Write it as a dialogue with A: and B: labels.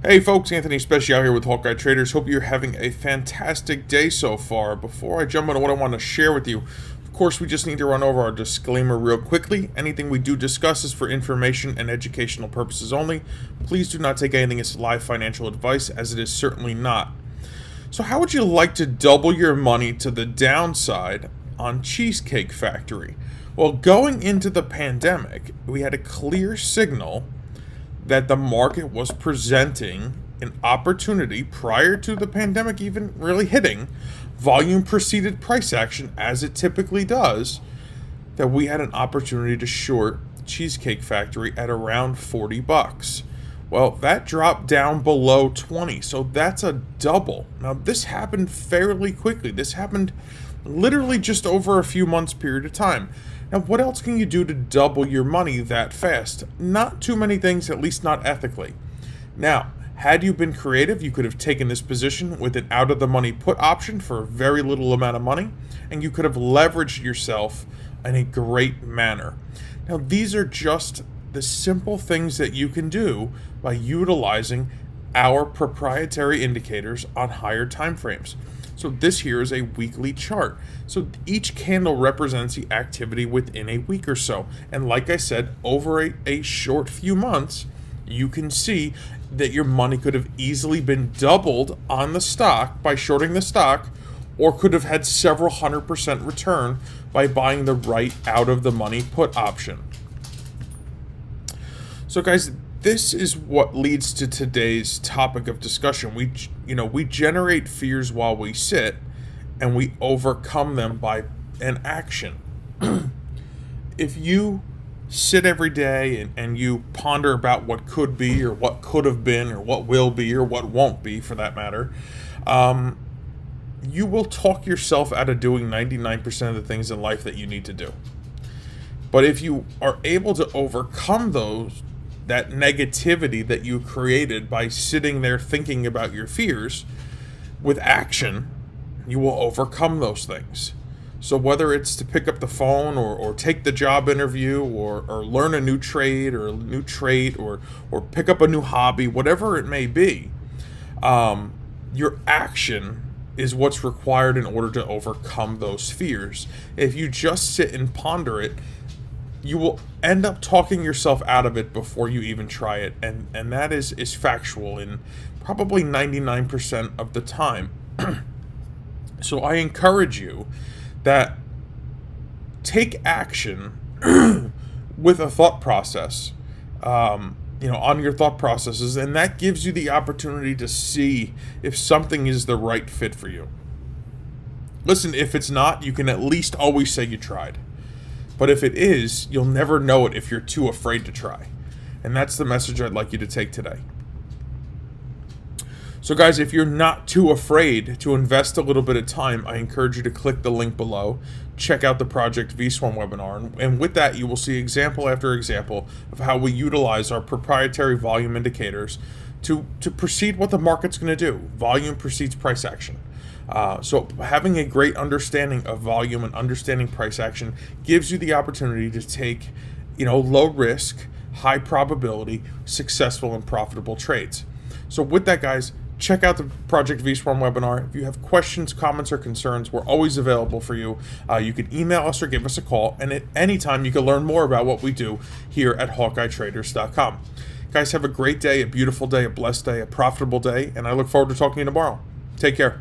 A: Hey folks, Anthony Special here with Hawkeye Traders. Hope you're having a fantastic day so far. Before I jump into what I want to share with you, of course, we just need to run over our disclaimer real quickly. Anything we do discuss is for information and educational purposes only. Please do not take anything as live financial advice, as it is certainly not. So how would you like to double your money to the downside on Cheesecake Factory? Well, going into the pandemic, we had a clear signal that the market was presenting an opportunity prior to the pandemic even really hitting, volume preceded price action as it typically does, that we had an opportunity to short Cheesecake Factory at around 40 bucks. Well, that dropped down below 20, so that's a double. Now, this happened fairly quickly. This happened literally just over a few months period of time. Now, what else can you do to double your money that fast? Not too many things, at least not ethically. Now, had you been creative, you could have taken this position with an out-of-the-money put option for a very little amount of money, and you could have leveraged yourself in a great manner. Now, these are just the simple things that you can do by utilizing our proprietary indicators on higher time frames. So this here is a weekly chart. So each candle represents the activity within a week or so. And like I said, over a short few months, you can see that your money could have easily been doubled on the stock by shorting the stock, or could have had several 100% return by buying the right out of the money put option. So guys, this is what leads to today's topic of discussion. We generate fears while we sit, and we overcome them by an action. If you sit every day and you ponder about what could be, or what could have been, or what will be, or what won't be for that matter, you will talk yourself out of doing 99% of the things in life that you need to do. But if you are able to overcome that negativity that you created by sitting there thinking about your fears, with action, you will overcome those things. So whether it's to pick up the phone or take the job interview or learn a new trade or a new trait or pick up a new hobby, whatever it may be, your action is what's required in order to overcome those fears. If you just sit and ponder it, you will end up talking yourself out of it before you even try it, and that is factual in probably 99% of the time. So I encourage you that take action with a thought process, on your thought processes, and that gives you the opportunity to see if something is the right fit for you. Listen, if it's not, you can at least always say you tried. But if it is, you'll never know it if you're too afraid to try. And that's the message I'd like you to take today. So guys, if you're not too afraid to invest a little bit of time, I encourage you to click the link below, check out the Project V-Swarm webinar, and with that you will see example after example of how we utilize our proprietary volume indicators to precede what the market's going to do. Volume precedes price action. So having a great understanding of volume and understanding price action gives you the opportunity to take, low risk, high probability, successful and profitable trades. So with that, guys, check out the Project V-Swarm webinar. If you have questions, comments, or concerns, we're always available for you. You can email us or give us a call, and at any time you can learn more about what we do here at HawkeyeTraders.com. Guys, have a great day, a beautiful day, a blessed day, a profitable day, and I look forward to talking to you tomorrow. Take care.